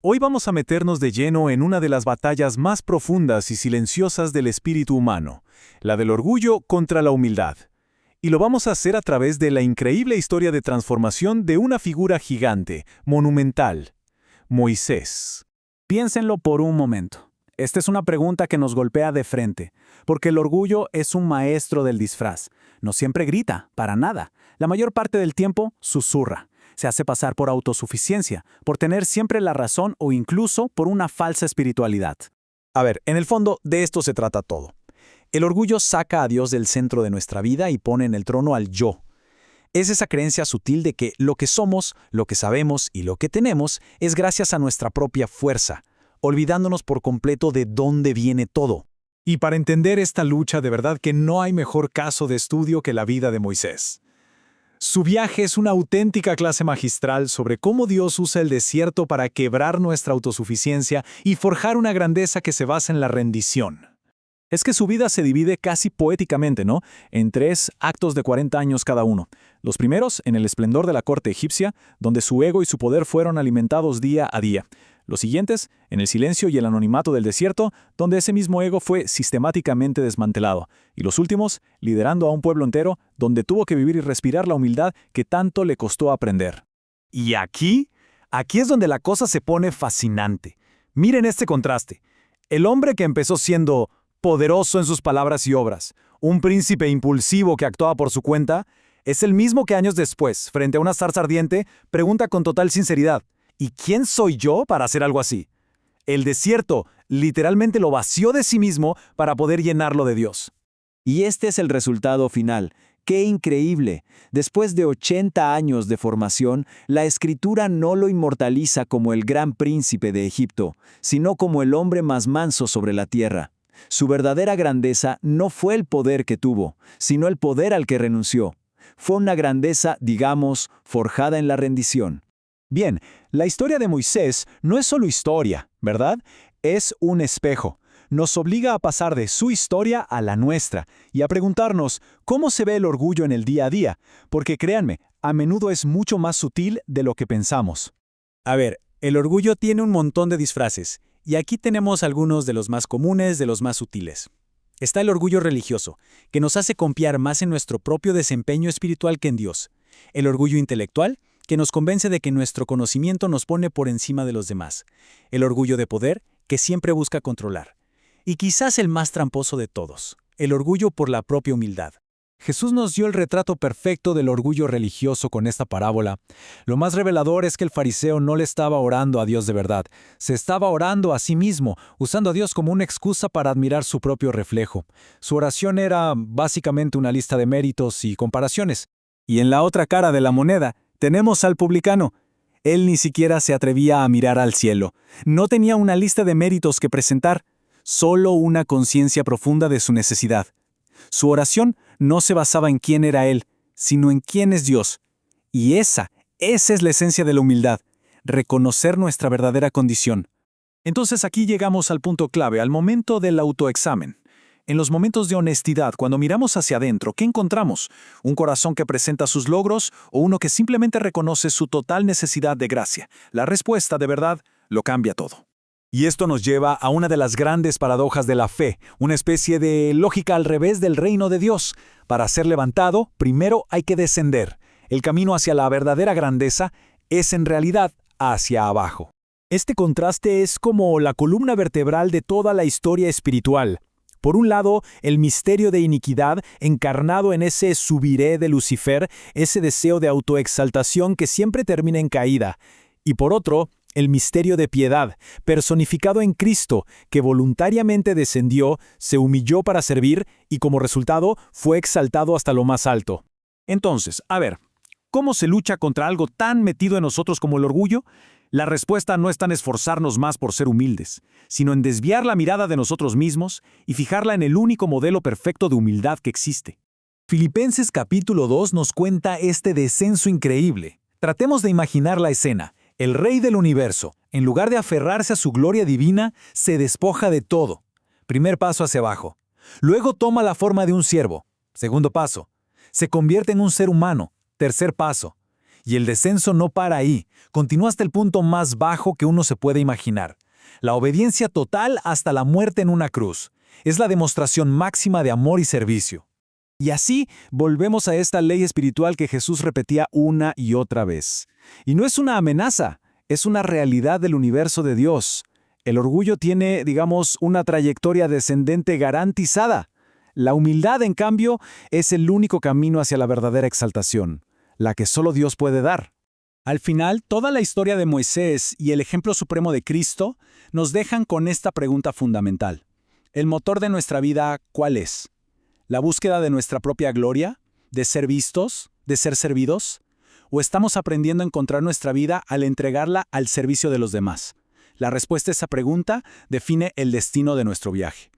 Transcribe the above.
Hoy vamos a meternos de lleno en una de las batallas más profundas y silenciosas del espíritu humano, la del orgullo contra la humildad. Y lo vamos a hacer a través de la increíble historia de transformación de una figura gigante, monumental, Moisés. Piénsenlo por un momento. Esta es una pregunta que nos golpea de frente, porque el orgullo es un maestro del disfraz. No siempre grita, para nada. La mayor parte del tiempo susurra. Se hace pasar por autosuficiencia, por tener siempre la razón o incluso por una falsa espiritualidad. A ver, en el fondo, de esto se trata todo. El orgullo saca a Dios del centro de nuestra vida y pone en el trono al yo. Es esa creencia sutil de que lo que somos, lo que sabemos y lo que tenemos es gracias a nuestra propia fuerza, olvidándonos por completo de dónde viene todo. Y para entender esta lucha, de verdad que no hay mejor caso de estudio que la vida de Moisés. Su viaje es una auténtica clase magistral sobre cómo Dios usa el desierto para quebrar nuestra autosuficiencia y forjar una grandeza que se basa en la rendición. Es que su vida se divide casi poéticamente, ¿no?, en 3 actos de 40 años cada uno. Los primeros, en el esplendor de la corte egipcia, donde su ego y su poder fueron alimentados día a día. Los siguientes, en el silencio y el anonimato del desierto, donde ese mismo ego fue sistemáticamente desmantelado. Y los últimos, liderando a un pueblo entero, donde tuvo que vivir y respirar la humildad que tanto le costó aprender. Y aquí es donde la cosa se pone fascinante. Miren este contraste. El hombre que empezó siendo poderoso en sus palabras y obras, un príncipe impulsivo que actuaba por su cuenta, es el mismo que años después, frente a una zarza ardiente, pregunta con total sinceridad: ¿y quién soy yo para hacer algo así? El desierto literalmente lo vació de sí mismo para poder llenarlo de Dios. Y este es el resultado final. ¡Qué increíble! Después de 80 años de formación, la Escritura no lo inmortaliza como el gran príncipe de Egipto, sino como el hombre más manso sobre la tierra. Su verdadera grandeza no fue el poder que tuvo, sino el poder al que renunció. Fue una grandeza, digamos, forjada en la rendición. Bien, la historia de Moisés no es solo historia, ¿verdad? Es un espejo. Nos obliga a pasar de su historia a la nuestra y a preguntarnos cómo se ve el orgullo en el día a día, porque créanme, a menudo es mucho más sutil de lo que pensamos. A ver, el orgullo tiene un montón de disfraces, y aquí tenemos algunos de los más comunes, de los más sutiles. Está el orgullo religioso, que nos hace confiar más en nuestro propio desempeño espiritual que en Dios. El orgullo intelectual, que nos convence de que nuestro conocimiento nos pone por encima de los demás. El orgullo de poder, que siempre busca controlar. Y quizás el más tramposo de todos, el orgullo por la propia humildad. Jesús nos dio el retrato perfecto del orgullo religioso con esta parábola. Lo más revelador es que el fariseo no le estaba orando a Dios de verdad, se estaba orando a sí mismo, usando a Dios como una excusa para admirar su propio reflejo. Su oración era básicamente una lista de méritos y comparaciones. Y en la otra cara de la moneda tenemos al publicano. Él ni siquiera se atrevía a mirar al cielo. No tenía una lista de méritos que presentar, solo una conciencia profunda de su necesidad. Su oración no se basaba en quién era él, sino en quién es Dios. Y esa es la esencia de la humildad, reconocer nuestra verdadera condición. Entonces aquí llegamos al punto clave, al momento del autoexamen. En los momentos de honestidad, cuando miramos hacia adentro, ¿qué encontramos? ¿Un corazón que presenta sus logros o uno que simplemente reconoce su total necesidad de gracia? La respuesta, de verdad, lo cambia todo. Y esto nos lleva a una de las grandes paradojas de la fe, una especie de lógica al revés del reino de Dios. Para ser levantado, primero hay que descender. El camino hacia la verdadera grandeza es en realidad hacia abajo. Este contraste es como la columna vertebral de toda la historia espiritual. Por un lado, el misterio de iniquidad encarnado en ese subiré de Lucifer, ese deseo de autoexaltación que siempre termina en caída. Y por otro, el misterio de piedad, personificado en Cristo, que voluntariamente descendió, se humilló para servir y como resultado fue exaltado hasta lo más alto. Entonces, a ver, ¿cómo se lucha contra algo tan metido en nosotros como el orgullo? La respuesta no está en esforzarnos más por ser humildes, sino en desviar la mirada de nosotros mismos y fijarla en el único modelo perfecto de humildad que existe. Filipenses capítulo 2 nos cuenta este descenso increíble. Tratemos de imaginar la escena. El Rey del universo, en lugar de aferrarse a su gloria divina, se despoja de todo. Primer paso hacia abajo. Luego toma la forma de un siervo. Segundo paso. Se convierte en un ser humano. Tercer paso. Y el descenso no para ahí, continúa hasta el punto más bajo que uno se puede imaginar. La obediencia total hasta la muerte en una cruz. Es la demostración máxima de amor y servicio. Y así volvemos a esta ley espiritual que Jesús repetía una y otra vez. Y no es una amenaza, es una realidad del universo de Dios. El orgullo tiene, digamos, una trayectoria descendente garantizada. La humildad, en cambio, es el único camino hacia la verdadera exaltación, la que solo Dios puede dar. Al final, toda la historia de Moisés y el ejemplo supremo de Cristo nos dejan con esta pregunta fundamental. ¿El motor de nuestra vida cuál es? ¿La búsqueda de nuestra propia gloria? ¿De ser vistos? ¿De ser servidos? ¿O estamos aprendiendo a encontrar nuestra vida al entregarla al servicio de los demás? La respuesta a esa pregunta define el destino de nuestro viaje.